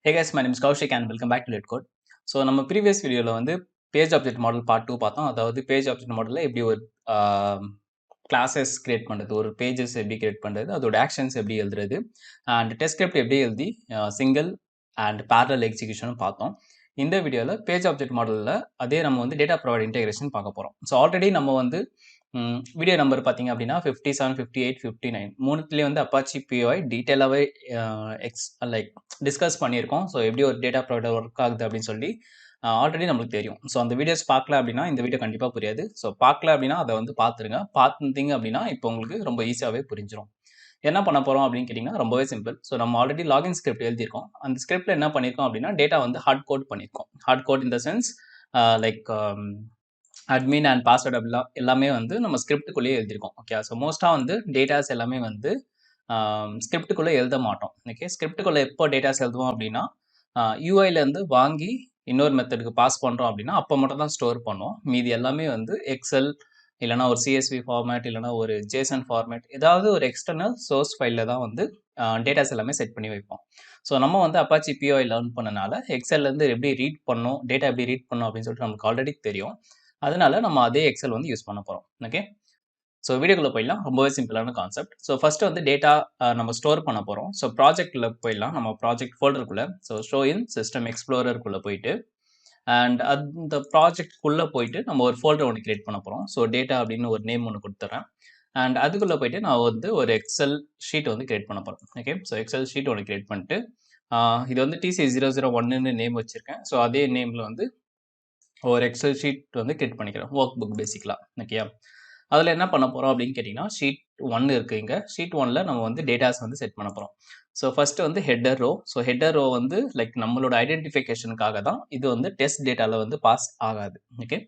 Hey guys, my name is Kaushik and welcome back to LetCode. So நம்ம previous வீடியோவில் வந்து page object model part 2 பார்த்தோம். அதாவது page object மாடலில் எப்படி ஒரு கிளாஸஸ் கிரியேட் பண்ணுறது, ஒரு பேஜஸ் எப்படி கிரியேட் பண்ணுறது, அதோட ஆக்ஷன்ஸ் எப்படி எழுதுறது, அண்ட் டெஸ்ட் ஸ்கிரிப்ட் எப்படி எழுதி சிங்கிள் அண்ட் பேரலல் எக்ஸிகியூஷனும் பார்த்தோம். இந்த வீடியோவில் பேஜ் ஆப்ஜெக்ட் மாடலில் அதே நம்ம வந்து டேட்டா ப்ரொவைட் இன்டெகிரேஷன் பார்க்க போகிறோம். ஸோ ஆல்ரெடி நம்ம வந்து வீடியோ நம்பர் பார்த்தீங்க அப்படின்னா 57, 58, 59 மூணுத்துலேயே வந்து அப்பாச்சி பிஓஐ டீட்டெயிலாகவே டிஸ்கஸ் பண்ணியிருக்கோம். ஸோ எப்படி ஒரு டேட்டா ப்ரொவைடர் ஒர்க் ஆகுது அப்படின்னு சொல்லி ஆல்ரெடி நம்மளுக்கு தெரியும். ஸோ அந்த வீடியோஸ் பார்க்கல அப்படின்னா இந்த வீடியோ கண்டிப்பாக புரியாது. ஸோ பார்க்கல அப்படின்னா அதை வந்து பார்த்துருங்க. பார்த்துட்டீங்க அப்படின்னா இப்போ உங்களுக்கு ரொம்ப ஈஸியாகவே புரிஞ்சிடும். என்ன பண்ண போகிறோம் அப்படின்னு கேட்டிங்கன்னா ரொம்பவே சிம்பிள். ஸோ நம்ம ஆல்ரெடி லாகின் ஸ்கிரிப்ட் எழுதியிருக்கோம். அந்த ஸ்கிரிப்டில் என்ன பண்ணியிருக்கோம் அப்படின்னா டேட்டா வந்து ஹார்ட் கோட் பண்ணியிருக்கோம். Hard code in the sense like admin and password அப்படிலாம் எல்லாமே வந்து நம்ம ஸ்கிரிப்டுக்குள்ளேயே எழுதியிருக்கோம். ஓகே, ஸோ மோஸ்ட்டாக வந்து டேட்டாஸ் எல்லாமே வந்து ஸ்கிரிப்டுக்குள்ளே எழுத மாட்டோம். ஓகே, ஸ்கிரிப்டுக்குள்ளே எப்போ டேட்டாஸ் எழுதுவோம் அப்படின்னா யூஐலேருந்து வாங்கி இன்னொரு மெத்தடுக்கு பாஸ் பண்ணுறோம் அப்படின்னா அப்போ மட்டும் தான் ஸ்டோர் பண்ணுவோம். மீதி எல்லாமே வந்து எக்ஸல் இல்லைனா ஒரு சிஎஸ்வி ஃபார்மேட் இல்லைனா ஒரு ஜேசன் ஃபார்மேட் ஏதாவது ஒரு எக்ஸ்டர்னல் சோர்ஸ் ஃபைலில் தான் வந்து டேட்டாஸ் எல்லாமே செட் பண்ணி வைப்போம். ஸோ நம்ம வந்து அப்பாச்சி பிஓஐ லேர்ன் பண்ணனால எக்ஸல்லேருந்து எப்படி ரீட் பண்ணணும், டேட்டா எப்படி ரீட் பண்ணணும் அப்படின்னு சொல்லிட்டு நமக்கு ஆல்ரெடி தெரியும். அதனால நம்ம அதே எக்ஸல் வந்து யூஸ் பண்ண போகிறோம். ஓகே, ஸோ வீடியோக்குள்ளே போயிடலாம். ரொம்பவே சிம்பிளான கான்செப்ட். ஸோ ஃபஸ்ட்டு வந்து டேட்டா நம்ம ஸ்டோர் பண்ண போகிறோம். ஸோ ப்ராஜெக்டில் போயிடலாம். நம்ம ப்ராஜெக்ட் ஃபோல்டருக்குள்ளே ஸோ ஷோ இன் சிஸ்டம் எக்ஸ்ப்ளோரருக்குள்ளே போயிட்டு அண்ட் அந்த ப்ராஜெக்ட்குள்ளே போயிட்டு நம்ம ஒரு ஃபோல்டர் ஒன்று கிரியேட் பண்ண போகிறோம். ஸோ டேட்டா அப்படின்னு ஒரு நேம் ஒன்று கொடுத்துட்றேன். அண்ட் அதுக்குள்ளே போயிட்டு நான் வந்து ஒரு எக்ஸல் ஷீட் வந்து கிரியேட் பண்ண போகிறேன். ஓகே, ஸோ எக்ஸல் ஷீட் ஒன்று கிரியேட் பண்ணிட்டு இது வந்து TC001ன்னு நேம் வச்சுருக்கேன். ஸோ அதே நேமில் வந்து ஒரு எக்ஸல் ஷீட் வந்து கிரியேட் பண்ணிக்கிறேன். ஒர்க் புக் பேசிக்கலாக. ஓகே, அதில் என்ன பண்ண போகிறோம் அப்படின்னு கேட்டிங்கன்னா ஷீட் 1 இருக்குது. இங்கே ஷீட் 1ல் நம்ம வந்து டேட்டாஸ் வந்து செட் பண்ண போகிறோம். ஸோ ஃபஸ்ட்டு வந்து header row. So header row வந்து லைக் நம்மளோட ஐடென்டிஃபிகேஷனுக்காக தான். இது வந்து டெஸ்ட் டேட்டாவில் வந்து பாஸ் ஆகாது. ஓகே,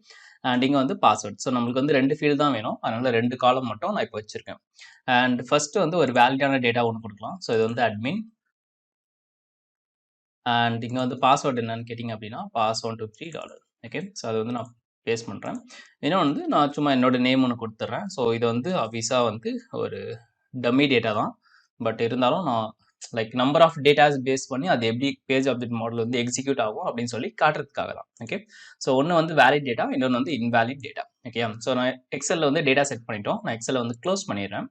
அண்ட் இங்கே வந்து பாஸ்வேர்ட். ஸோ நம்மளுக்கு வந்து 2 ஃபீல்டு தான் வேணும். அதனால் 2 காலம் மட்டும் நான் இப்போ வச்சுருக்கேன். அண்ட் ஃபஸ்ட்டு வந்து ஒரு வேலிடான டேட்டா ஒன்று கொடுக்கலாம். ஸோ இது வந்து அட்மின். அண்ட் இங்கே வந்து பாஸ்வேர்டு என்னன்னு கேட்டிங்க அப்படின்னா $123. ஓகே, ஸோ அது வந்து நான் பேஸ்ட் பண்ணுறேன். இன்னொன்று வந்து நான் சும்மா என்னோட நேம் ஒன்று கொடுத்துட்றேன். ஸோ இது வந்து ஆப்வியஸாக வந்து ஒரு டம்மி டேட்டா தான். பட் இருந்தாலும் நான் like number of datas base பண்ணி அது எப்படி பேஜ் ஆப்ஜெக்ட் மாடல் வந்து எக்ஸிக்யூட் ஆகும் அப்படின்னு சொல்லி காட்டுறதுக்காக தான். ஓகே, ஸோ ஒன்று வந்து வேலிட் டேட்டா, இன்னொன்று வந்து இன்வேலிட் டேட்டா. ஓகே, ஸோ நான் எக்ஸலில் வந்து டேட்டா செட் பண்ணிட்டோம். நான் எக்ஸலை வந்து க்ளோஸ் பண்ணிடுறேன்.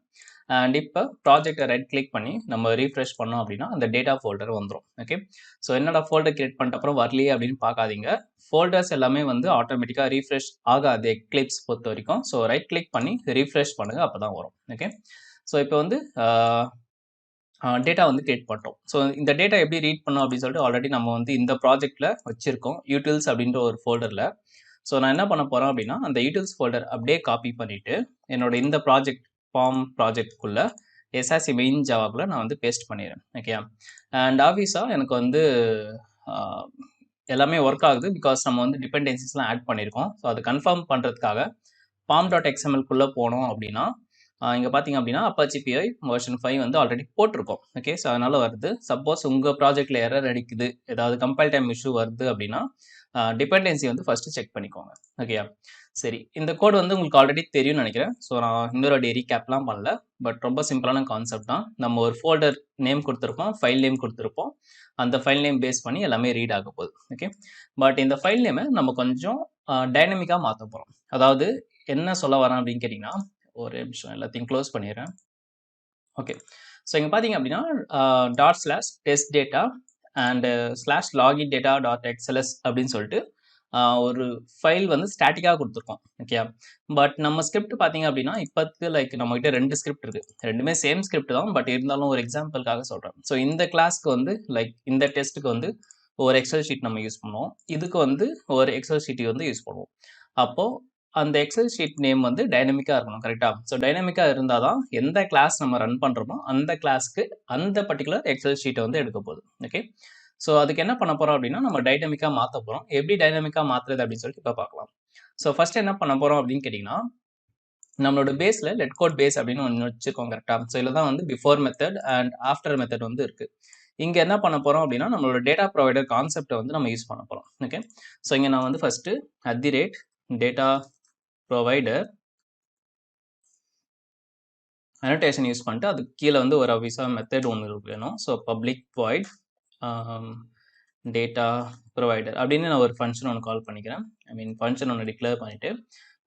அண்ட் இப்போ ப்ராஜெக்டை ரைட் கிளிக் பண்ணி நம்ம ரீஃப்ரெஷ் பண்ணோம் அப்படின்னா அந்த டேட்டா ஃபோல்டர் வந்துடும். ஓகே, ஸோ என்னோட ஃபோல்டர் கிரியேட் பண்ணிட்ட அப்புறம் வரலையே அப்படின்னு பார்க்காதீங்க. ஃபோல்டர்ஸ் எல்லாமே வந்து ஆட்டோமேட்டிக்காக ரீஃப்ரெஷ் ஆகாது எக்லிப்ஸ் பொறுத்த வரைக்கும். ஸோ ரைட் கிளிக் பண்ணி ரீஃப்ரெஷ் பண்ணுங்கள், அப்போ தான் வரும். ஓகே, ஸோ இப்போ வந்து டேட்டா வந்து கிரியேட் பண்ணிட்டோம். ஸோ இந்த டேட்டா எப்படி ரீட் பண்ணோம் அப்படின்னு சொல்லிட்டு ஆல்ரெடி நம்ம வந்து இந்த ப்ராஜெக்ட்டில் வச்சுருக்கோம் யூட்டில்ஸ் அப்படின்ற ஒரு ஃபோல்டரில். ஸோ நான் என்ன பண்ண போகிறேன் அப்படின்னா அந்த யூட்டில்ஸ் ஃபோல்டர் அப்படியே காப்பி பண்ணிவிட்டு என்னோட இந்த ப்ராஜெக்ட் ஃபார்ம் ப்ராஜெக்ட்குள்ளே எஸ்ஆர்சி மெயின் ஜாவாக்குள்ளே நான் வந்து பேஸ்ட் பண்ணிடுறேன். ஓகே, அண்ட் ஆப்வியஸாக எனக்கு வந்து எல்லாமே ஒர்க் ஆகுது. பிகாஸ் நம்ம வந்து டிபெண்டன்சிஸ்லாம் ஆட் பண்ணியிருக்கோம். ஸோ அது கன்ஃபார்ம் பண்ணுறதுக்காக pom.xml போனோம் அப்படின்னா இங்கே பார்த்தீங்க அப்படின்னா அப்பாச்சி பிஐ வெர்ஷன் 5 வந்து ஆல்ரெடி போட்டிருக்கோம். ஓகே, ஸோ அதனால் வருது. சப்போஸ் உங்கள் ப்ராஜெக்டில் எரர் அடிக்குது, ஏதாவது கம்பைல் டைம் இஷ்யூ வருது அப்படின்னா டிபெண்டன்சி வந்து ஃபஸ்ட்டு செக் பண்ணிக்கோங்க. ஓகேயா, சரி, இந்த கோட் வந்து உங்களுக்கு ஆல்ரெடி தெரியும்னு நினைக்கிறேன். ஸோ நான் இன்னொரு ரீகேப்லாம் பண்ணல. பட் ரொம்ப சிம்பிளான கான்செப்ட் தான். நம்ம ஒரு ஃபோல்டர் நேம் கொடுத்துருப்போம், ஃபைல் நேம் கொடுத்துருப்போம். அந்த ஃபைல் நேம் பேஸ் பண்ணி எல்லாமே ரீட் ஆக போகுது. ஓகே, பட் இந்த ஃபைல் நேமை நம்ம கொஞ்சம் டைனமிக்காக மாற்ற போகிறோம். அதாவது என்ன சொல்ல வரேன் அப்படின்னு கேட்டிங்கன்னா ஒரு நிமிஷம் எல்லாத்தையும் க்ளோஸ் பண்ணிடுறேன். ஓகே, ஸோ இங்கே பார்த்தீங்க அப்படின்னா /test data and /login data.xls அப்படின்னு சொல்லிட்டு ஒரு ஃபைல் வந்து ஸ்டாட்டிக்காக கொடுத்துருக்கோம். ஓகே, பட் நம்ம ஸ்கிரிப்ட் பார்த்தீங்க அப்படின்னா இப்போத்துக்கு லைக் நம்மகிட்ட 2 ஸ்கிரிப்ட் இருக்குது. ரெண்டுமே சேம் ஸ்கிரிப்ட் தான். பட் இருந்தாலும் ஒரு எக்ஸாம்பிளுக்காக சொல்கிறேன். ஸோ இந்த கிளாஸ்க்கு வந்து லைக் இந்த டெஸ்ட்டுக்கு வந்து ஒரு எக்ஸல் ஷீட் நம்ம யூஸ் பண்ணுவோம். இதுக்கு வந்து ஒரு எக்ஸல் ஷீட் வந்து யூஸ் பண்ணுவோம். அப்போது அந்த எக்ஸல் ஷீட் நேம் வந்து டைனமிக்காக இருக்கணும். கரெக்டாக? ஸோ டைனமிக்காக இருந்தால் தான் எந்த கிளாஸ் நம்ம ரன் பண்ணுறோமோ அந்த கிளாஸ்க்கு அந்த பர்டிகுலர் எக்ஸல் ஷீட்டை வந்து எடுக்க போகுது. ஓகே, ஸோ அதுக்கு என்ன பண்ண போகிறோம் அப்படின்னா நம்ம டைனமிக்காக மாற்ற போகிறோம். எப்படி டைனமிக்காக மாற்றுறது அப்படின்னு சொல்லிட்டு இப்போ பார்க்கலாம். ஸோ ஃபஸ்ட்டு என்ன பண்ண போகிறோம் அப்படின்னு கேட்டிங்கன்னா நம்மளோட பேஸில் லெட்கோட் பேஸ் அப்படின்னு ஒன்று வச்சுருக்கோம். கரெக்டாக? ஸோ இதில் தான் வந்து before method and after method வந்து இருக்குது. இங்கே என்ன பண்ண போகிறோம் அப்படின்னா நம்மளோட டேட்டா ப்ரொவைடர் கான்செப்டை வந்து நம்ம யூஸ் பண்ண போகிறோம். ஓகே, ஸோ இங்கே நான் வந்து first @data provider annotation use பண்ணிட்டு அதுக்கு கீழே வந்து ஒரு obvious மெத்தட் ஒன்று வேணும். So public void data provider அப்படின்னு நான் ஒரு ஃபங்க்ஷன் ஒன்று கால் பண்ணிக்கிறேன். ஃபங்க்ஷன் ஒன்று டிக்ளேர் பண்ணிவிட்டு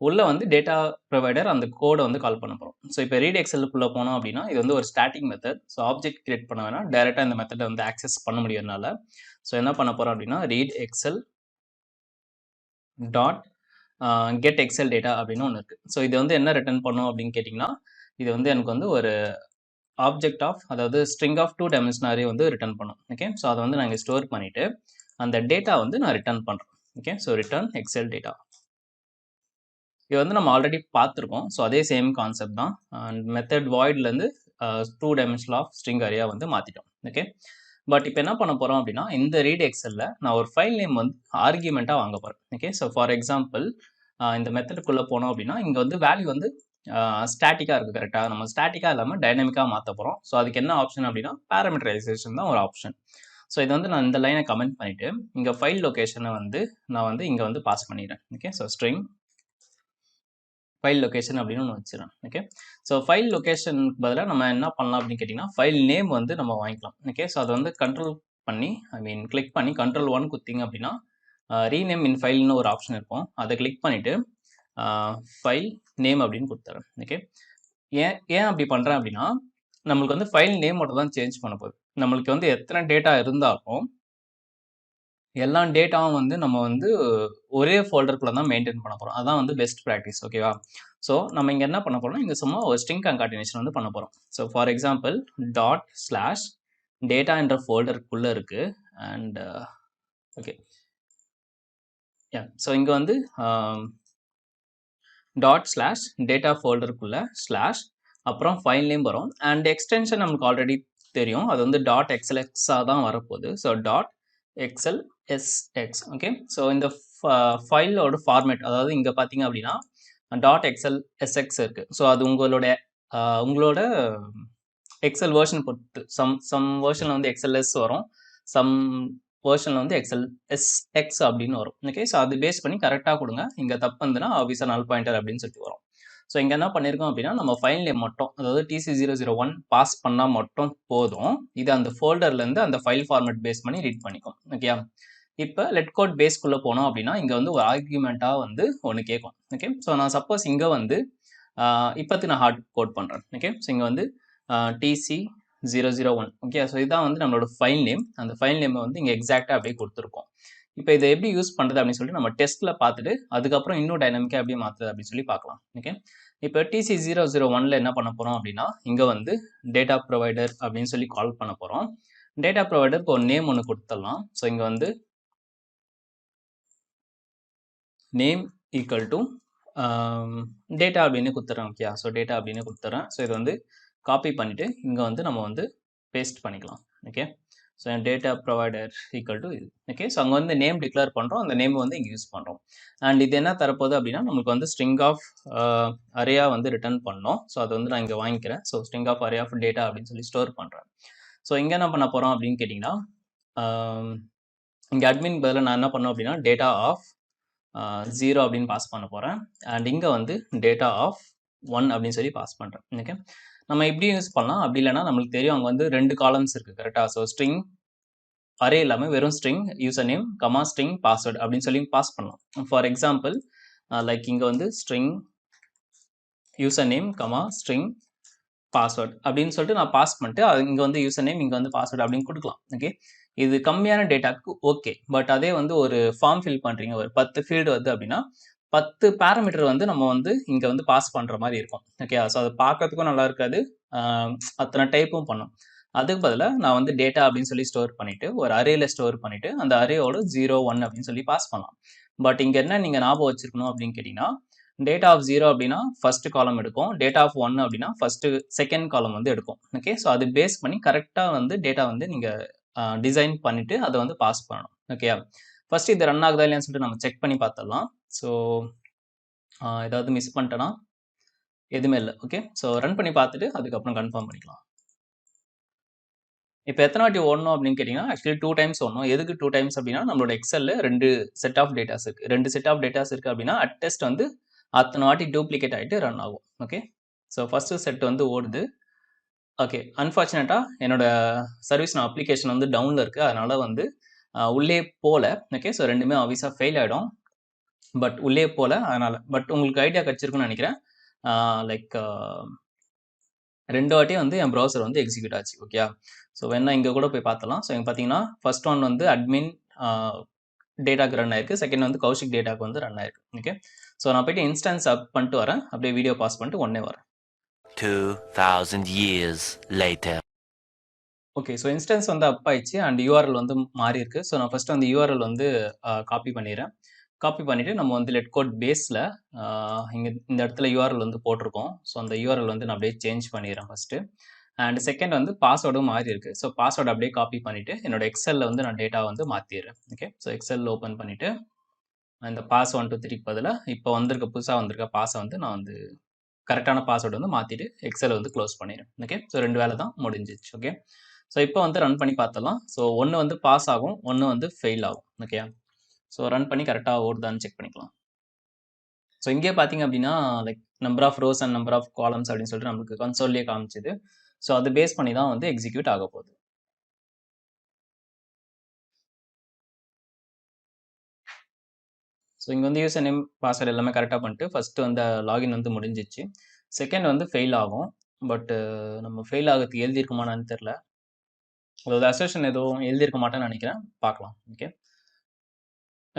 உள்ளே வந்து டேட்டா ப்ரொவைடர் அந்த கோடை வந்து கால் பண்ண போகிறோம். ஸோ இப்போ ரீட் எக்ஸலுக்குள்ளே போனோம் அப்படின்னா இது வந்து ஒரு static method. So object create பண்ண வேணாம், டைரெக்டாக இந்த மெத்தடை வந்து ஆக்சஸ் பண்ண முடியறதுனால ஸோ என்ன பண்ண போகிறோம் அப்படின்னா read excel dot get excel data அப்படின்னு ஒன்று இருக்குது. ஸோ இது வந்து என்ன ரிட்டர்ன் பண்ணும் அப்படின்னு கேட்டிங்கன்னா இது வந்து எனக்கு வந்து ஒரு ஆப்ஜெக்ட் ஆஃப் அதாவது ஸ்ட்ரிங் ஆஃப் 2 டைமென்ஷனல் அரே வந்து ரிட்டர்ன் பண்ணும். ஓகே, ஸோ அதை வந்து நாங்கள் ஸ்டோர் பண்ணிவிட்டு அந்த டேட்டா வந்து நான் ரிட்டர்ன் பண்ணுறேன். Okay, so return Excel data. இது வந்து நம்ம ஆல்ரெடி பார்த்துருக்கோம். ஸோ அதே சேம் கான்செப்ட் தான். அண்ட் மெத்தட் வாய்ட்லேருந்து 2 டைமென்ஷனல் ஆஃப் ஸ்ட்ரிங் அரேயா வந்து மாற்றிட்டோம். ஓகே, பட் இப்போ என்ன பண்ண போகிறோம் அப்படின்னா இந்த ரீட் எக்ஸலில் நான் ஒரு ஃபைல் நேம் வந்து ஆர்கியூமெண்ட்டாக வாங்க போகிறேன். ஓகே, ஸோ ஃபார் எக்ஸாம்பிள் இந்த மெத்தடுக்குள்ளே போனோம் அப்படின்னா இங்கே வந்து வேல்யூ வந்து ஸ்டாட்டிக்காக இருக்குது. கரெக்டாக நம்ம ஸ்டாட்டிக்காக இல்லாமல் டைனமிக்காக மாற்ற போகிறோம். ஸோ அதுக்கு என்ன ஆப்ஷன் அப்படின்னா பேராமீட்டரைசேஷன் தான் ஒரு ஆப்ஷன். ஸோ இது வந்து நான் இந்த லைனை கமெண்ட் பண்ணிவிட்டு இங்கே ஃபைல் லொக்கேஷனை வந்து நான் வந்து இங்கே வந்து பாஸ் பண்ணிடுறேன். Okay, so string file location அப்படின்னு ஒன்று வச்சுருவேன். ஓகே, ஸோ ஃபைல் லொக்கேஷனுக்கு பதிலாக நம்ம என்ன பண்ணலாம் அப்படின்னு கேட்டிங்கன்னா ஃபைல் நேம் வந்து நம்ம வாங்கிக்கலாம். ஓகே, ஸோ அதை வந்து கண்ட்ரோல் பண்ணி கிளிக் பண்ணி Ctrl+1 குத்திங்க அப்படின்னா ரீநேம் இன் ஃபைல்னு ஒரு ஆப்ஷன் இருக்கும். அதை கிளிக் பண்ணிவிட்டு ஃபைல் நேம் அப்படின்னு கொடுத்துறேன். ஓகே, ஏன் அப்படி பண்ணுறேன் அப்படின்னா நம்மளுக்கு வந்து ஃபைல் நேம் மட்டும் தான் சேஞ்ச் பண்ண போகுது. நம்மளுக்கு வந்து எத்தனை டேட்டா இருந்தாலும் எல்லா டேட்டாவும் வந்து நம்ம வந்து ஒரே ஃபோல்டருக்குள்ள தான் மெயின்டைன் பண்ண போகிறோம். அதான் வந்து பெஸ்ட் ப்ராக்டிஸ். ஓகேவா, ஸோ நம்ம இங்கே என்ன பண்ண போகிறோம்னா இங்கே சும்மா ஒரு ஸ்ட்ரிங் கான்காட்டினேஷன் வந்து பண்ண போகிறோம். So for example dot slash data என்ற ஃபோல்டருக்குள்ளே இருக்குது. அண்ட் ஓகே, ஸோ இங்கே வந்து டாட் ஸ்லாஷ் டேட்டா ஃபோல்டருக்குள்ளே ஸ்லாஷ் அப்புறம் ஃபைல் நேம் வரும். அண்ட் எக்ஸ்டென்ஷன் நமக்கு ஆல்ரெடி தெரியும், அது வந்து டாட் எக்ஸ்எல்எக்ஸாக தான் வரப்போகுது. So dot xlsx. Okay, so இந்த ஃபைலோட ஃபார்மேட் அதாவது இங்கே பார்த்தீங்க அப்படின்னா டாட் எக்ஸ்எல்எஸ்எக்ஸ் இருக்குது. ஸோ அது உங்களோட எக்ஸல் வேர்ஷன் பொறுத்து சம் வேர்ஷனில் வந்து எக்ஸ்எல்எஸ் வரும், சம் வேர்ஷனில் வந்து எக்ஸ்எல்எஸ்எக்ஸ் அப்படின்னு வரும். ஓகே, ஸோ அது பேஸ் பண்ணி கரெக்டாக கொடுங்க. இங்கே தப்பு வந்துன்னா ஆஃபீஸர் நல் பாயிண்டர் அப்படின்னு சொல்லிட்டு வரும். ஸோ இங்கே என்ன பண்ணியிருக்கோம் அப்படின்னா நம்ம ஃபைல் நேம் மட்டும் அதாவது TC001 பாஸ் பண்ணால் மட்டும் போதும். இது அந்த ஃபோல்டர்லேருந்து அந்த ஃபைல் ஃபார்மேட் பேஸ் பண்ணி ரீட் பண்ணிக்கும். ஓகே, இப்போ லெட் கோட் பேஸ்க்குள்ளே போனோம் அப்படின்னா இங்கே வந்து ஒரு ஆர்கியூமெண்ட்டாக வந்து ஒன்று கேட்கும். ஓகே, ஸோ நான் சப்போஸ் இங்கே வந்து இப்போத்து நான் ஹார்ட் கோட் பண்ணுறேன். ஓகே, ஸோ இங்கே வந்து TC001. ஓகே, ஸோ இதுதான் வந்து நம்மளோட ஃபைல் நேம். அந்த ஃபைல் நேமை வந்து இங்கே எக்ஸாக்டாக அப்படியே கொடுத்துருக்கோம். இப்போ இதை எப்படி யூஸ் பண்ணுறது அப்படின்னு சொல்லிட்டு நம்ம டெஸ்ட்டில் பார்த்துட்டு அதுக்கப்புறம் இன்னும் டைனமிக்காக எப்படி மாற்றுறது அப்படின்னு சொல்லி பார்க்கலாம். ஓகே, இப்போ TC001 என்ன பண்ண போகிறோம் அப்படின்னா இங்கே வந்து டேட்டா ப்ரொவைடர் அப்படின்னு சொல்லி கால் பண்ண போகிறோம். டேட்டா ப்ரொவைடருக்கு ஒரு நேம் ஒன்று கொடுத்துடலாம். ஸோ இங்கே வந்து நேம் ஈக்குவல் டு டேட்டா அப்படின்னு கொடுத்துறேன். ஓகே, ஸோ டேட்டா அப்படின்னு கொடுத்துறேன். ஸோ இது வந்து காப்பி பண்ணிவிட்டு இங்கே வந்து நம்ம வந்து பேஸ்ட் பண்ணிக்கலாம். Okay, so data provider equal to இது. ஓகே, ஸோ அங்கே வந்து நேம் டிக்ளேர் பண்ணுறோம், அந்த நேம் வந்து இங்கே யூஸ் பண்ணுறோம். அண்ட் இது என்ன தரப்போகுது அப்படின்னா நமக்கு வந்து ஸ்ட்ரிங் ஆஃப் அரேயா வந்து ரிட்டர்ன் பண்ணோம். ஸோ அதை வந்து நான் இங்கே வாங்கிக்கிறேன். So string of array of data அப்படின்னு சொல்லி ஸ்டோர் பண்ணுறேன். ஸோ இங்கே என்ன பண்ண போகிறோம் அப்படின்னு கேட்டிங்கன்னா இங்கே அட்மின் பதில் நான் என்ன பண்ணோம் அப்படின்னா டேட்டா ஆஃப் 0 அப்படின்னு பாஸ் பண்ண போகிறேன். அண்ட் இங்கே வந்து டேட்டா ஆஃப் 1 அப்படின்னு சொல்லி பாஸ் பண்ணுறேன். ஓகே, நம்ம இப்படி யூஸ் பண்ணலாம். அப்படி இல்லைனா நம்மளுக்கு தெரியும் அங்கே வந்து 2 காலம்ஸ் இருக்குது. கரெக்டாக, ஸோ ஸ்ட்ரிங் அரே இல்லாமல் வெறும் string user name comma string password அப்படின்னு சொல்லி பாஸ் பண்ணலாம். ஃபார் எக்ஸாம்பிள் லைக் இங்கே வந்து string user name comma string password அப்படின்னு சொல்லிட்டு நான் பாஸ் பண்ணிட்டு அது இங்கே வந்து யூசர் நேம் இங்கே வந்து பாஸ்வேர்டு அப்படின்னு கொடுக்கலாம். ஓகே, இது கம்மியான டேட்டாக்கு ஓகே. பட் அதே வந்து ஒரு ஃபார்ம் ஃபில் பண்ணுறீங்க, ஒரு 10 ஃபீல்டு வருது அப்படின்னா 10 பேராமீட்டர் வந்து நம்ம வந்து இங்கே வந்து பாஸ் பண்ணுற மாதிரி இருக்கும். ஓகே, ஸோ அது பார்க்கறதுக்கும் நல்லா இருக்காது, அத்தனை டைப்பும் பண்ணும். அதுக்கு பதிலாக நான் வந்து டேட்டா அப்படின்னு சொல்லி ஸ்டோர் பண்ணிவிட்டு ஒரு அரேல ஸ்டோர் பண்ணிவிட்டு அந்த அரேயோட 0, 1 அப்படின்னு சொல்லி பாஸ் பண்ணலாம். பட் இங்கே என்ன நீங்கள் ஞாபகம் வச்சுருக்கணும் அப்படின்னு கேட்டிங்கன்னா டேட்டா ஆஃப் 0 அப்படின்னா ஃபர்ஸ்ட் காலம் எடுக்கும், டேட்டா ஆஃப் 1 அப்படின்னா செகண்ட் காலம் வந்து எடுக்கும். ஓகே, ஸோ அது பேஸ் பண்ணி கரெக்டாக வந்து டேட்டா வந்து நீங்கள் டிசைன் பண்ணிவிட்டு அதை வந்து பாஸ் பண்ணணும். ஓகே, ஃபர்ஸ்ட் இது ரன் ஆகுதா இல்லையான்னு சொல்லிட்டு நம்ம செக் பண்ணி பார்த்துடலாம். ஸோ ஏதாவது மிஸ் பண்ணிட்டேன்னா எதுவுமே இல்லை. ஓகே, ஸோ ரன் பண்ணி பார்த்துட்டு அதுக்கப்புறம் கன்ஃபார்ம் பண்ணிக்கலாம். இப்போ எத்தனை வாட்டி ஓடணும் அப்படின்னு கேட்டிங்கன்னா ஆக்சுவலி 2 டைம்ஸ் ஓடணும். எதுக்கு 2 டைம்ஸ் அப்படின்னா நம்மளோட எக்ஸலில் 2 செட் ஆஃப் டேட்டாஸ் இருக்குது. 2 செட் ஆஃப் டேட்டாஸ் இருக்குது அப்படின்னா அட்டெஸ்ட் வந்து அத்தனை வாட்டி டூப்ளிகேட் ஆகிட்டு ரன் ஆகும். ஓகே, ஸோ ஃபஸ்ட்டு செட் வந்து ஓடுது. ஓகே, அன்ஃபார்ச்சுனேட்டாக என்னோட சர்வீஸ் அப்ளிகேஷன் வந்து டவுனில் இருக்குது, அதனால் வந்து உள்ளே போல. ஓகே. ஸோ ரெண்டுமே ஆப்வியஸாக ஃபெயில் ஆகிடும். பட் உள்ளே போல அதனால். பட் உங்களுக்கு ஐடியா கிடச்சிருக்குன்னு நினைக்கிறேன். லைக் 2 வாட்டியும் வந்து என் ப்ரௌசர் வந்து எக்ஸிக்யூட் ஆச்சு. ஓகே. ஸோ வேணா இங்கே கூட போய் பார்த்தலாம். ஸோ இங்கே பார்த்தீங்கன்னா ஃபர்ஸ்ட் ஒன் வந்து அட்மின் டேட்டாக்கு ரன் ஆயிருக்கு. செகண்ட் வந்து கௌஷிக் டேட்டாக்கு வந்து ரன் ஆயிருக்கு. ஓகே. ஸோ நான் போயிட்டு இன்ஸ்டன்ஸ் அப் பண்ணிட்டு வரேன். அப்படியே வீடியோ பாஸ் பண்ணிட்டு உடனே வரேன். 2000 years later. Okay. So instance வந்து அப் ஆயிடுச்சு அண்ட் யூஆர்எல் வந்து மாறி இருக்கு. ஸோ நான் ஃபர்ஸ்ட் வந்து யூஆர்எல் வந்து காப்பி பண்ணிடுறேன். காப்பி பண்ணிவிட்டு நம்ம வந்து லெட் கோட் பேஸில் இங்கே இந்த இடத்துல யூஆர்எல் வந்து போட்டிருக்கோம். ஸோ அந்த யூஆர்எல் வந்து நான் அப்படியே சேஞ்ச் பண்ணிடுறேன் ஃபஸ்ட்டு. அண்ட் செகண்ட் வந்து பாஸ்வேர்டும் மாறி இருக்குது. ஸோ பாஸ்வேர்டு அப்படியே காப்பி பண்ணிவிட்டு என்னோட எக்ஸலில் வந்து நான் டேட்டா வந்து மாற்றிடுறேன். ஓகே. ஸோ எக்ஸல் ஓப்பன் பண்ணிவிட்டு இந்த பாஸ் 1 2 3க்கு பதிலாக இப்போ வந்திருக்க புதுசாக வந்திருக்க பாஸை வந்து நான் வந்து கரெக்டான பாஸ்வேர்டு வந்து மாற்றிட்டு எக்ஸலை வந்து க்ளோஸ் பண்ணிடுறேன். ஓகே. ஸோ 2 வேலை தான் முடிஞ்சிச்சு. ஓகே. ஸோ இப்போ வந்து ரன் பண்ணி பார்த்தலாம். ஸோ ஒன்று வந்து பாஸ் ஆகும், ஒன்று வந்து ஃபெயில் ஆகும். ஓகே. ஸோ ரன் பண்ணி கரெக்டாக ஓடுதான்னு செக் பண்ணிக்கலாம். ஸோ இங்கே பார்த்தீங்க அப்படின்னா like number of rows and number of columns அப்படின்னு சொல்லிட்டு நமக்கு கன்சோல்லே காமிச்சுது. ஸோ அது பேஸ் பண்ணி தான் வந்து எக்ஸிக்யூட் ஆக போகுது. ஸோ இங்கே வந்து யூசர் நேம் பாஸ்வேர்டு எல்லாமே கரெக்டாக பண்ணிட்டு ஃபஸ்ட்டு வந்து லாகின் வந்து முடிஞ்சிச்சு. செகண்ட் வந்து ஃபெயில் ஆகும். பட்டு நம்ம ஃபெயில் ஆகிறதுக்கு எழுதியிருக்குமான்னு தெரில. அதாவது அசர்ஷன் எதுவும் எழுதியிருக்க மாட்டேன்னு நினைக்கிறேன். பார்க்கலாம். ஓகே.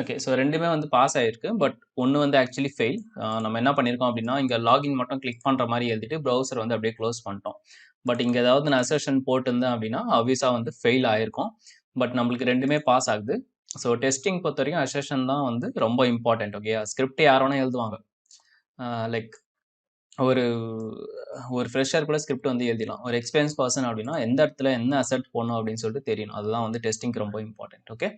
ஓகே. ஸோ ரெண்டுமே வந்து பாஸ் ஆகிருக்கு. பட் ஒன்று வந்து ஆக்சுவலி ஃபெயில். நம்ம என்ன பண்ணியிருக்கோம் அப்படின்னா இங்கே லாகின் மட்டும் கிளிக் பண்ணுற மாதிரி எழுதிட்டு ப்ரௌசர் வந்து அப்படியே க்ளோஸ் பண்ணிட்டோம். பட் இங்கே ஏதாவது நான் அசர்ஷன் போட்டிருந்தேன் அப்படின்னா ஆப்வியஸாக வந்து ஃபெயில் ஆகிருக்கும். பட் நம்மளுக்கு ரெண்டுமே பாஸ் ஆகுது. ஸோ டெஸ்டிங் பொறுத்த வரைக்கும் அசர்ஷன் தான் வந்து ரொம்ப இம்பார்ட்டன்ட். ஓகே. ஸ்கிரிப்ட் யாரோனா எழுதுவாங்க. லைக் ஒரு ஃப்ரெஷர் கூட ஸ்கிரிப்ட் வந்து எழுதிடலாம். ஒரு எக்ஸ்பீரியன்ஸ் பர்சன் அப்படின்னா எந்த இடத்துல என்ன அசெட் போடணும் அப்படின்னு சொல்லிட்டு தெரியணும். அதுதான் வந்து டெஸ்டிங்க்கு ரொம்ப இம்பார்ட்டன்ட். ஓகே.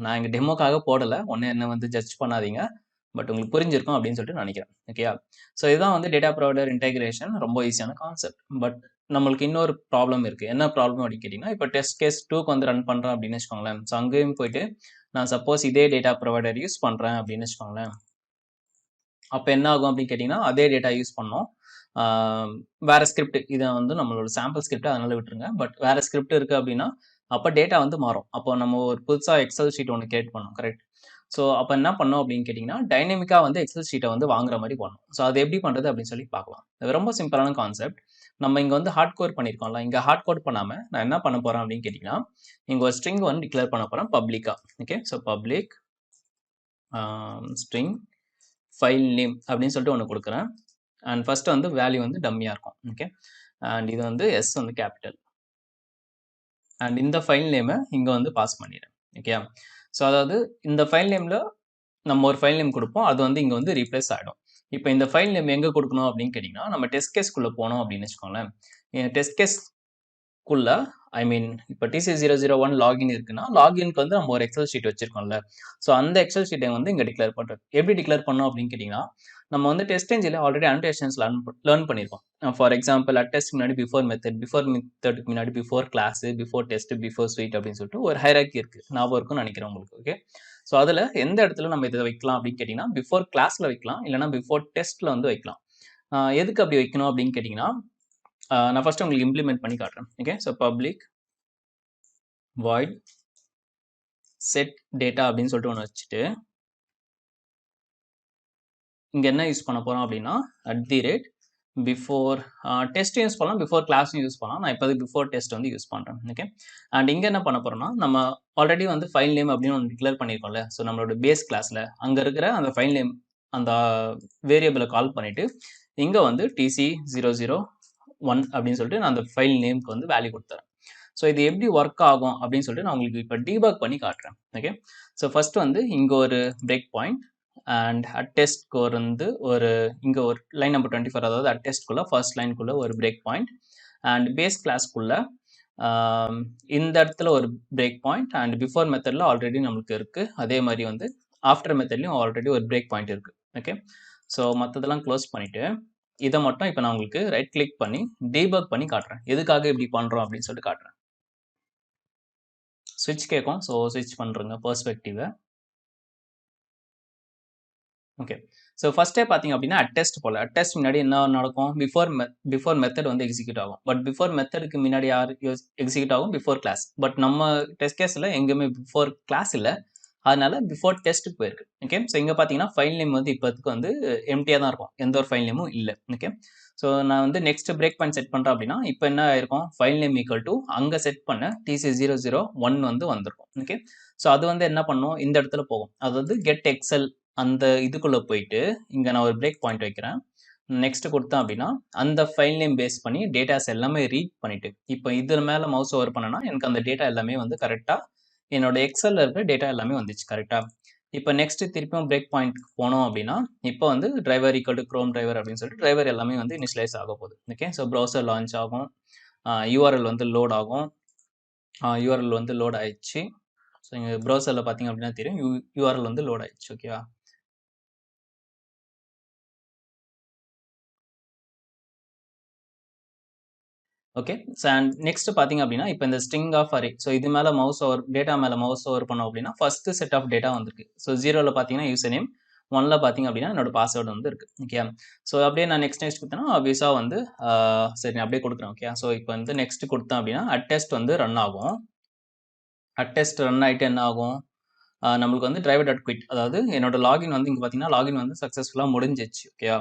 நான் எங்கள் டெமோக்காக போடலை. ஒன்று என்ன வந்து ஜட்ஜ் பண்ணாதீங்க. பட் உங்களுக்கு புரிஞ்சிருக்கும் அப்படின்னு சொல்லிட்டு நினைக்கிறேன். ஓகேயா. ஸோ இதுதான் வந்து டேட்டா ப்ரொவைடர் இன்டெகிரேஷன். ரொம்ப ஈஸியான கான்செப்ட். பட் நம்மளுக்கு இன்னொரு ப்ராப்ளம் இருக்குது. என்ன ப்ராப்ளம் அப்படின்னு கேட்டிங்கன்னா இப்போ டெஸ்ட் கேஸ் 2க்கு வந்து ரன் பண்ணுறேன் அப்படின்னு வச்சுக்கோங்களேன். ஸோ அங்கேயும் போயிட்டு நான் சப்போஸ் இதே டேட்டா ப்ரொவைடர் யூஸ் பண்ணுறேன் அப்படின்னு வச்சுக்கோங்களேன். அப்போ என்ன ஆகும் அப்படின்னு கேட்டிங்கன்னா அதே டேட்டா யூஸ் பண்ணோம். வேறு ஸ்கிரிப்ட் இதை வந்து நம்மளோட சாம்பிள் ஸ்கிரிப்ட் அதனால விட்டுருங்க. பட் வேறு ஸ்கிரிப்ட் இருக்குது அப்படின்னா அப்போ டேட்டா வந்து மாறும். அப்போ நம்ம ஒரு புதுசாக எக்ஸல் ஷீட் ஒன்று கிரியேட் பண்ணோம். கரெக்ட். ஸோ அப்போ என்ன பண்ணோம் அப்படின்னு கேட்டிங்கன்னா டைனமிக்காக வந்து எக்ஸல் ஷீட்டை வந்து வாங்குற மாதிரி பண்ணணும். ஸோ அது எப்படி பண்ணுறது அப்படின்னு சொல்லி பார்க்கலாம். இது ரொம்ப சிம்பிளான கான்செப்ட். நம்ம இங்கே வந்து ஹார்ட் கோட் பண்ணியிருக்கோம்ல. இங்கே ஹார்ட் கோட் பண்ணாமல் நான் என்ன பண்ண போகிறேன் அப்படின்னு கேட்டிங்கன்னா இங்கே ஒரு ஸ்ட்ரிங் வந்து டிக்ளேர் பண்ண போகிறேன் பப்ளிக்காக. Okay. So public string file name அப்படின்னு சொல்லிட்டு ஒன்று கொடுக்குறேன். அண்ட் ஃபர்ஸ்ட் வந்து வேல்யூ வந்து டம்மியாக இருக்கும். ஓகே. அண்ட் இது வந்து எஸ் வந்து கேபிட்டல். அண்ட் இந்த ஃபைல் நேமை இங்கே வந்து பாஸ் பண்ணிடுறேன். ஓகே. ஸோ அதாவது இந்த ஃபைல் நேமில் நம்ம ஒரு ஃபைல் நேம் கொடுப்போம். அது வந்து இங்கே வந்து ரீப்ளேஸ் ஆகிடும். இப்போ இந்த ஃபைல் நேம் எங்கே கொடுக்கணும் அப்படின்னு கேட்டிங்கன்னா நம்ம டெஸ்ட் கேஸ்க்குள்ளே போனோம் அப்படின்னு வச்சுக்கோங்களேன். டெஸ்ட் கேஸ்க்குள்ள இப்போ TC001 லாகின் இருக்குன்னா லாகின்க்கு வந்து நம்ம ஒரு எக்ஸல் ஷீட் வச்சிருக்கோம்ல. ஸோ அந்த எக்ஸல் ஷீட்டை வந்து இங்கே டிக்ளேர் பண்ணுறது. எப்படி டிக்ளேர் பண்ணோம் அப்படின்னு கேட்டிங்கன்னா நம்ம வந்து டெஸ்ட் என்ஜினில் ஆல்ரெடி அனோடேஷன்ஸ் லேர்ன் பண்ணியிருக்கோம். ஃபார் எக்ஸாம்பிள் அட்டெஸ்ட் முன்னாடி பிஃபோர் மெத்தடுக்கு முன்னாடி before class, before test, before suite அப்படின்னு சொல்லிட்டு ஒரு ஹைரார்கி இருக்குது. ஞாபகம் இருக்கும்னு நினைக்கிறேன் உங்களுக்கு. ஓகே. ஸோ அதில் எந்த இடத்துல நம்ம இதை வைக்கலாம் அப்படின்னு கேட்டிங்கன்னா பிஃபோர் கிளாஸில் வைக்கலாம், இல்லைனா பிஃபோர் டெஸ்ட்டில் வந்து வைக்கலாம். எதுக்கு அப்படி வைக்கணும் அப்படின்னு கேட்டிங்கன்னா நான் ஃபர்ஸ்ட் உங்களுக்கு இம்ப்ளிமெண்ட் பண்ணி காட்டுறேன். Okay. So public void set data அப்படின்னு சொல்லிட்டு ஒன்று வச்சுட்டு இங்கே என்ன யூஸ் பண்ண போகிறோம் அப்படின்னா பிஃபோர் டெஸ்ட் யூஸ் பண்ணலாம், பிஃபோர் கிளாஸும் யூஸ் பண்ணலாம். நான் இப்போ பிஃபோர் டெஸ்ட் வந்து யூஸ் பண்ணுறேன். ஓகே. அண்ட் இங்கே என்ன பண்ண போகிறோம்னா நம்ம ஆல்ரெடி வந்து ஃபைல் நேம் அப்படின்னு ஒன்று டிக்ளேர் பண்ணியிருக்கோம்ல. ஸோ நம்மளோட பேஸ் கிளாஸில் அங்கே இருக்கிற அந்த ஃபைல் நேம் அந்த வேரியபிளை கால் பண்ணிவிட்டு இங்கே வந்து TC001 அப்படின்னு சொல்லிட்டு நான் அந்த ஃபைல் நேமுக்கு வந்து வேல்யூ கொடுத்துறேன். ஸோ இது எப்படி ஒர்க் ஆகும் அப்படின்னு சொல்லிட்டு நான் உங்களுக்கு இப்போ டீபக் பண்ணி காட்டுறேன். ஓகே. ஸோ ஃபர்ஸ்ட் வந்து இங்கே ஒரு பிரேக் பாயிண்ட் அண்ட் அட்டெஸ்ட் கோர் வந்து இங்கே ஒரு லைன் நம்பர் 24, அதாவது அட்டெஸ்ட்குள்ளே ஃபர்ஸ்ட் லைனுக்குள்ளே ஒரு பிரேக் பாயிண்ட் அண்ட் பேஸ் கிளாஸ்க்குள்ளே இந்த இடத்துல ஒரு பிரேக் பாயிண்ட் அண்ட் பிஃபோர் மெத்தடில் ஆல்ரெடி நம்மளுக்கு இருக்குது. அதே மாதிரி வந்து ஆஃப்டர் மெத்தட்லையும் ஆல்ரெடி ஒரு பிரேக் பாயிண்ட் இருக்குது. ஓகே. ஸோ மற்றதெல்லாம் க்ளோஸ் பண்ணிவிட்டு இதை மட்டும் இப்போ நான் உங்களுக்கு ரைட் கிளிக் பண்ணி டீபக் பண்ணி காட்டுறேன். எதுக்காக இப்படி பண்ணுறோம் அப்படின்னு சொல்லிட்டு காட்டுறேன். ஸ்விட்ச் கேட்கும். ஸோ ஸ்விட்ச் பண்ணுறேங்க பெர்ஸ்பெக்டிவை. ஓகே. ஸோ ஃபர்ஸ்ட்டே பார்த்தீங்க அப்படின்னா அட்டெஸ்ட் போல அட்டெஸ்ட் முன்னாடி என்ன நடக்கும், பிஃபோர் மெத்தட் வந்து எக்ஸிக்யூட் ஆகும். பட் பிஃபோர் மெத்தடுக்கு முன்னாடி யார் எக்ஸிக்யூட் ஆகும், பிஃபோர் கிளாஸ். பட் நம்ம டெஸ்ட் கேஸில் எங்கேயுமே பிஃபோர் கிளாஸ் இல்லை, அதனால பிஃபோர் டெஸ்ட்டுக்கு போயிருக்கு. ஓகே, ஸோ இங்கே பார்த்தீங்கன்னா ஃபைல் நேம் வந்து இப்போதுக்கு வந்து எம்டியாக தான் இருக்கும், எந்த ஒரு ஃபைல் நேமும் இல்லை. ஓகே, ஸோ நான் வந்து நெக்ஸ்ட் பிரேக் பாயிண்ட் செட் பண்ணுறேன் அப்படின்னா இப்போ என்ன ஆயிருக்கும், ஃபைல் நேம் ஈக்குவல் டு அங்கே செட் பண்ண TC001 வந்து வந்திருக்கும். ஓகே, ஸோ அது வந்து என்ன பண்ணும், இந்த இடத்துல போகும். அதாவது கெட் எக்ஸல் அந்த இதுக்குள்ளே போயிட்டு இங்கே நான் ஒரு பிரேக் பாயிண்ட் வைக்கிறேன். நெக்ஸ்ட் கொடுத்தேன் அப்படின்னா அந்த ஃபைல் நேம் பேஸ் பண்ணி டேட்டாஸ் எல்லாமே ரீட் பண்ணிட்டு இப்போ இது மேலே மவுஸ் ஓவர் பண்ணனா எனக்கு அந்த டேட்டா எல்லாமே வந்து கரெக்டாக என்னோட எக்ஸலில் இருக்கிற டேட்டா எல்லாமே வந்துச்சு கரெக்டாக. இப்போ நெக்ஸ்ட் திருப்பியும் பிரேக் பாயிண்ட் போனோம் அப்படின்னா இப்போ வந்து driver equal to Chrome driver அப்படின்னு சொல்லிட்டு டிரைவர் எல்லாமே வந்து இனிஷியலைஸ் ஆக போகுது. ஓகே, ஸோ ப்ரௌசர் லான்ச் ஆகும், யூஆர்எல் வந்து லோட் ஆகும், யூஆர்எல் வந்து லோட் ஆயிடுச்சு. ஸோ இங்கே ப்ரௌசரில் பார்த்தீங்க அப்படின்னா தெரியும் யூஆர்எல் வந்து லோட் ஆயிடுச்சு. ஓகேவா, ஓகே. ஸோ அண்ட் நெக்ஸ்ட் பார்த்தீங்க அப்படின்னா இப்போ இந்த ஸ்ட்ரிங் ஆஃப் அரே, ஸோ இது மேலே மவுஸ் ஓவர் டேட்டா மேலே மவுஸ் ஓவர் பண்ணோம் அப்படின்னா ஃபர்ஸ்ட் செட் ஆஃப் டேட்டா வந்திருக்கு. ஸோ 0ல் பார்த்தீங்கன்னா யூசர் நேம், 1ல் பார்த்தீங்க அப்படின்னா என்னோட பாஸ்வேர்டு வந்து இருக்கு. ஓகே, ஸோ அப்படியே நான் நெக்ஸ்ட் கொடுத்தேன்னா ஆப்வியஸாக வந்து சரி நான் அப்படியே கொடுக்குறேன். ஓகே, ஸோ இப்போ வந்து நெக்ஸ்ட் கொடுத்தேன் அப்படின்னா அட்டெஸ்ட் வந்து ரன் ஆகும். அட்டெஸ்ட் ரன் ஆகிட்டு என்ன ஆகும், நம்மளுக்கு வந்து டிரைவர் டாட் குவிட், அதாவது என்னோட லாகின் வந்து இங்கே பார்த்தீங்கன்னா லாகின் வந்து சக்ஸஸ்ஃபுல்லாக முடிஞ்சிச்சு. ஓகேவா,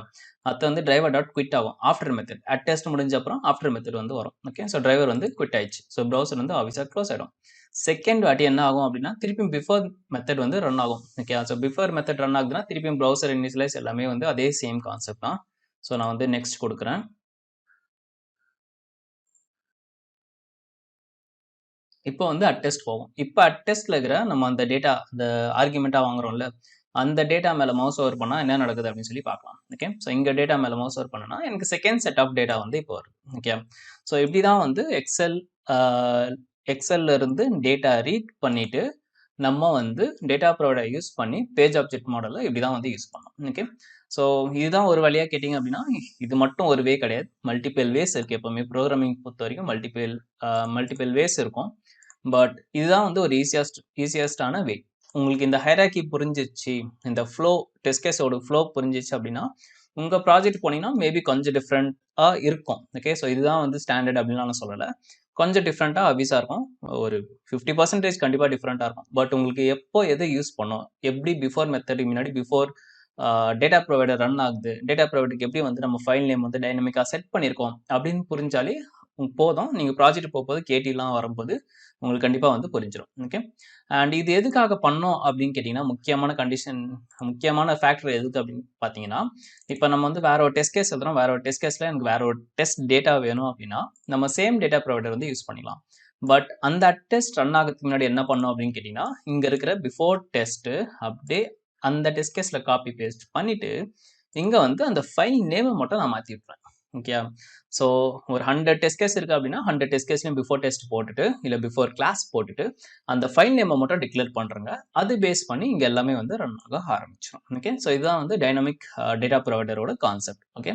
அது வந்து டிரைவர் டாட் குவிட் ஆகும் ஆஃப்டர் மெத்தட். அட்டெஸ்ட் முடிஞ்ச அப்புறம் ஆஃப்டர் மெத்தட் வந்து வரும். ஓகே, ஸோ டிரைவர் வந்து குவிட் ஆயிடுச்சு. ஸோ ப்ரௌசர் வந்து ஆஃபீஸாக க்ளோஸ் ஆகிடும். செகண்ட் வாட்டி என்ன ஆகும் அப்படின்னா திருப்பியும் பிஃபோர் மெத்தட் வந்து ரன் ஆகும். Okay, so before method run ஆகுதுன்னா திருப்பியும் ப்ரௌசர் இனிஷியலைஸ் எல்லாமே வந்து அதே சேம் கான்செப்ட் தான். ஸோ நான் வந்து நெக்ஸ்ட் கொடுக்குறேன். இப்போ வந்து அட்டெஸ்ட் போகும். இப்போ அட்டெஸ்ட்ல இருக்கிற நம்ம அந்த டேட்டா அந்த ஆர்குமெண்ட்டாக வாங்குறோம்ல அந்த டேட்டா மேலே மவுஸ் ஓவர் பண்ணால் என்ன நடக்குது அப்படின்னு சொல்லி பார்க்கலாம். ஓகே, ஸோ இங்கே டேட்டா மேலே மவுஸ் ஓவர் பண்ணனா எனக்கு செகண்ட் செட் ஆஃப் டேட்டா வந்து இப்போ வருது. ஓகே, ஸோ இப்படி தான் வந்து எக்ஸல்ல இருந்து டேட்டா ரீட் பண்ணிட்டு நம்ம வந்து டேட்டா ப்ரொவைடர் யூஸ் பண்ணி பேஜ் ஆப்ஜெக்ட் மாடலில் இப்படி தான் வந்து யூஸ் பண்ணோம். ஓகே, ஸோ இதுதான் ஒரு வழியாக கேட்டிங்க அப்படின்னா இது மட்டும் ஒரு வே கிடையாது, மல்டிபிள் வேஸ் இருக்குது. எப்போவுமே ப்ரோக்ராமிங் பொறுத்த வரைக்கும் மல்டிபிள் வேஸ் இருக்கும். பட் இதுதான் வந்து ஒரு ஈஸியஸ்டான வே. உங்களுக்கு இந்த ஹைராக்கி புரிஞ்சிச்சு, இந்த ஃப்ளோ டெஸ்ட் கேஸோட ஃப்ளோ புரிஞ்சிச்சு அப்படின்னா உங்கள் ப்ராஜெக்ட் போனீங்கன்னா மேபி கொஞ்சம் டிஃப்ரெண்ட்டாக இருக்கும். ஓகே, ஸோ இதுதான் வந்து ஸ்டாண்டர்ட் அப்படின்லாம் நான் சொல்லலை, கொஞ்சம் டிஃப்ரெண்ட்டாக அபிஸாக இருக்கும். ஒரு 50% கண்டிப்பாக டிஃப்ரெண்ட்டாக இருக்கும். பட் உங்களுக்கு எப்போ எதை யூஸ் பண்ணோம், எப்படி பிஃபோர் மெத்தடுக்கு முன்னாடி பிஃபோர் டேட்டா ப்ரொவைடர் ரன் ஆகுது, டேட்டா ப்ரொவைடருக்கு எப்படி வந்து நம்ம ஃபைல் நேம் வந்து டைனமிக்காக செட் பண்ணியிருக்கோம் அப்படின்னு புரிஞ்சாலே போதும். நீங்கள் ப்ராஜெக்ட் போகும்போது கேட்டிலாம் வரும்போது உங்களுக்கு கண்டிப்பாக வந்து புரிஞ்சிடும். ஓகே, அண்ட் இது எதுக்காக பண்ணோம் அப்படின்னு கேட்டிங்கன்னா முக்கியமான ஃபேக்டர் எதுக்கு அப்படின்னு பார்த்தீங்கன்னா இப்போ நம்ம வந்து வேற ஒரு டெஸ்ட் கேஸ் எழுதுறோம், வேற ஒரு டெஸ்ட் கேஸில் எனக்கு வேற ஒரு டெஸ்ட் டேட்டா வேணும் அப்படின்னா நம்ம சேம் டேட்டா ப்ரொவைடர் வந்து யூஸ் பண்ணிக்கலாம். பட் அந்த டெஸ்ட் ரன் ஆகிறதுக்கு முன்னாடி என்ன பண்ணோம் அப்படின்னு கேட்டிங்கன்னா இங்கே இருக்கிற பிஃபோர் டெஸ்ட்டு அப்படியே அந்த டெஸ்ட் கேஸில் காப்பி பேஸ்ட் பண்ணிவிட்டு இங்கே வந்து அந்த ஃபைல் நேமை மட்டும் நான் மாற்றி விட்றேன். ஓகே, ஸோ ஒரு 100 டெஸ்ட் கேஸ் இருக்குது அப்படின்னா 100 டெஸ்ட் கேஸ்லையும் பிஃபோர் டெஸ்ட் போட்டுட்டு இல்லை பிஃபோர் கிளாஸ் போட்டுட்டு அந்த ஃபைல் நேமை மட்டும் டிக்ளேர் பண்ணுறங்க. அது பேஸ் பண்ணி இங்கே எல்லாமே வந்து ரன் ஆக ஆரம்பிச்சிடும். ஓகே, ஸோ இதுதான் வந்து டைனமிக் டேட்டா ப்ரொவைடரோட கான்செப்ட். ஓகே,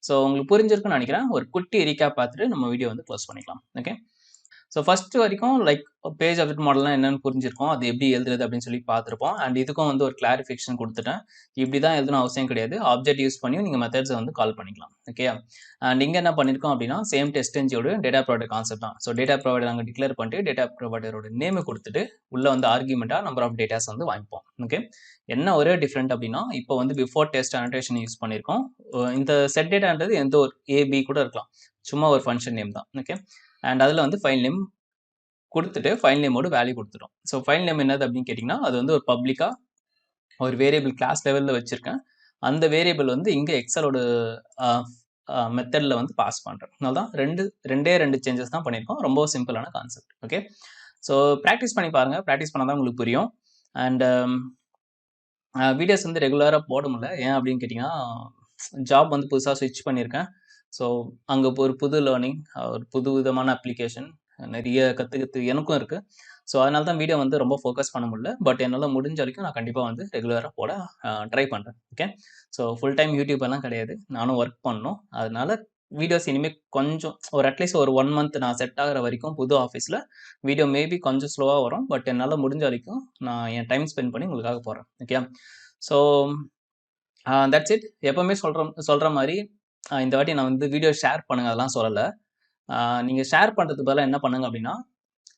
ஸோ உங்களுக்கு புரிஞ்சிருக்குன்னு நினைக்கிறேன். ஒரு குட்டி ரீகேப் பார்த்துட்டு நம்ம வீடியோ வந்து க்ளோஸ் பண்ணிக்கலாம். ஓகே, ஸோ ஃபர்ஸ்ட் வரைக்கும் லைக் பேஜ் ஆப்ஜெக்ட் மாடல்னா என்னன்னு புரிஞ்சிருக்கோம், அது எப்படி எழுதுறது அப்படின்னு சொல்லி பார்த்துருப்போம். அண்ட் இதுக்கும் வந்து ஒரு கிளாரிஃபிகேஷன் கொடுத்துட்டேன். இப்படி தான் எழுதணும் அவசியம் கிடையாது, ஆப்ஜெக்ட் யூஸ் பண்ணியும் நீங்கள் மெத்தட்ஸை வந்து கால் பண்ணிக்கலாம். ஓகே, அண்ட் இங்கே என்ன பண்ணியிருக்கோம் அப்படின்னா சேம் டெஸ்டென்ஜியோட டேட்டா ப்ரொவைடர் கான்செப்ட் தான். ஸோ டேட்டா ப்ரொவைடர் அங்கே டிக்ளேர் பண்ணிட்டு டேட்டா ப்ரொவைடரோட நேமை கொடுத்துட்டு உள்ளே வந்து ஆர்குமெண்ட்டாக நம்பர் ஆஃப் டேட்டாஸ் வந்து வாங்கிப்போம். ஓகே, என்ன ஒரே டிஃப்ரெண்ட் அப்படின்னா இப்போ வந்து பிஃபோர் டெஸ்ட் அனோட்டேஷன் யூஸ் பண்ணியிருக்கோம். இந்த செட் டேட்டான்றது எந்த ஒரு ஏபி கூட இருக்கலாம், சும்மா ஒரு ஃபங்க்ஷன் நேம் தான். ஓகே, அண்ட் அதில் வந்து ஃபைல் நேம் கொடுத்துட்டு ஃபைல் நேமோட வேல்யூ கொடுத்துட்டோம். ஸோ ஃபைல் நேம் என்னது அப்படின்னு கேட்டிங்கன்னா அது வந்து ஒரு பப்ளிக்காக ஒரு வேரியபிள் கிளாஸ் லெவலில் வச்சுருக்கேன். அந்த வேரியபிள் வந்து இங்கே எக்ஸலோட மெத்தடில் வந்து பாஸ் பண்ணுறேன். அதனால தான் ரெண்டு சேஞ்சஸ் தான் பண்ணியிருக்கோம். ரொம்ப சிம்பிளான கான்செப்ட். ஓகே, ஸோ ப்ராக்டிஸ் பண்ணி பாருங்கள், ப்ராக்டிஸ் பண்ணால் தான் உங்களுக்கு புரியும். அண்ட் வீடியோஸ் வந்து ரெகுலராக போட முடியல, ஏன் அப்படின்னு கேட்டிங்கன்னா ஜாப் வந்து புதுசாக ஸ்விட்ச் பண்ணியிருக்கேன். ஸோ அங்கே ஒரு புது லேர்னிங், ஒரு புது விதமான அப்ளிகேஷன் நிறைய கற்றுக்கிறது எனக்கும் இருக்குது. ஸோ அதனால தான் வீடியோ வந்து ரொம்ப ஃபோக்கஸ் பண்ண முடியல. பட் என்னால் முடிஞ்ச வரைக்கும் நான் கண்டிப்பாக வந்து ரெகுலராக போட ட்ரை பண்ணுறேன். Okay, so full time YouTube எல்லாம் கிடையாது, நானும் ஒர்க் பண்ணணும். அதனால வீடியோஸ் இனிமேல் கொஞ்சம் ஒரு அட்லீஸ்ட் ஒரு 1 மந்த் நான் செட் ஆகிற வரைக்கும் புது ஆஃபீஸில் வீடியோ மேபி கொஞ்சம் ஸ்லோவாக வரும். பட் என்னால் முடிஞ்ச வரைக்கும் நான் என் டைம் ஸ்பெண்ட் பண்ணி உங்களுக்காக போகிறேன். Okay, so that's it. எப்பவுமே சொல்ற மாரி இந்த வாட்டி நான் வந்து வீடியோ ஷேர் பண்ணுங்க அதெல்லாம் சொல்லல. நீங்க ஷேர் பண்றதுக்கு பதிலா என்ன பண்ணுங்க அப்டின்னா,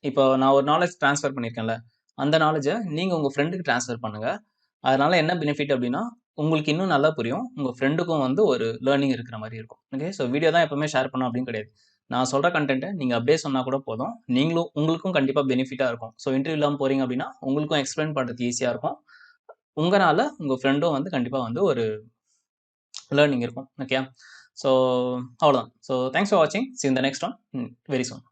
இப்போ நான் ஒரு நாலேட்ஜ் ட்ரான்ஸ்ஃபர் பண்ணியிருக்கேன்ல, அந்த நாலேட்ஜ நீங்க உங்க ஃப்ரெண்டுக்கு ட்ரான்ஸ்ஃபர் பண்ணுங்க. அதனால என்ன பெனிஃபிட் அப்டின்னா, உங்களுக்கு இன்னும் நல்லா புரியும். உங்க ஃப்ரெண்டுக்கும் வந்து ஒரு லேர்னிங் இருக்கிற மாரி இருக்கும். ஓகே. ஸோ வீடியோ தான் எப்பவுமே ஷேர் பண்ணணும் அப்டின்னு கிடையாது. நான் சொல்ற கன்டென்ட்ட நீங்க அப்டியே சொன்னா கூட போதும். உங்களுக்கும் கண்டிப்பா பெனிஃபிட்டா இருக்கும். ஸோ இன்டர்வியூ இல்லாம போறீங்க அப்டின்னா, உங்களுக்கும் எக்ஸ்பிளைன் பண்றதுக்கு ஈஸியா இருக்கும். உங்கனால உங்க ஃப்ரெண்டும் வந்து கண்டிப்பா வந்து ஒரு லேர்னிங் இருக்கும். ஓகேயா? ஸோ அவ்வளோதான். ஸோ தேங்க்ஸ் ஃபார் வாட்சிங். சீ you in the next one. Very soon.